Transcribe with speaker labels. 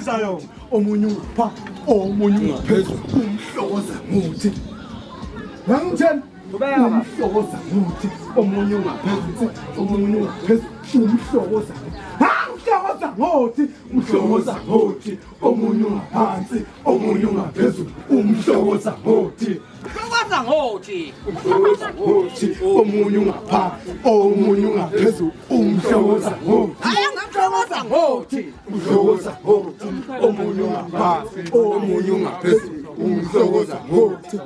Speaker 1: Amisa yo. Omunye upha, omunye ungaphezulu. Umhlokoza muthi. Ngangitheni? Umhlokoza muthi. Omunye ungaphezulu, omunye ungaphezulu. Umhlokoza. Umhlokoza muthi. Umhlokoza muthi. Omunye ungaphansi, omunye ungaphezulu. Umhlokoza muthi. Umhlokoza muthi. Omunye ungaphansi, omunye ungaphezulu. Umhlokoza muthi. Umhlokoza muthi, omunye ungaphansi, omunye ungaphezulu. Umhlokoza muthi.